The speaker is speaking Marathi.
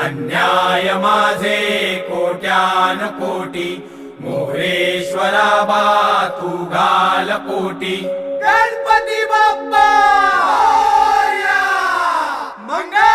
अन्याय माझे कोट्यान कोटी, मोरेश्वरा बा तू घाल पोटी. गणपती बाप्पा मोरया. मंगळ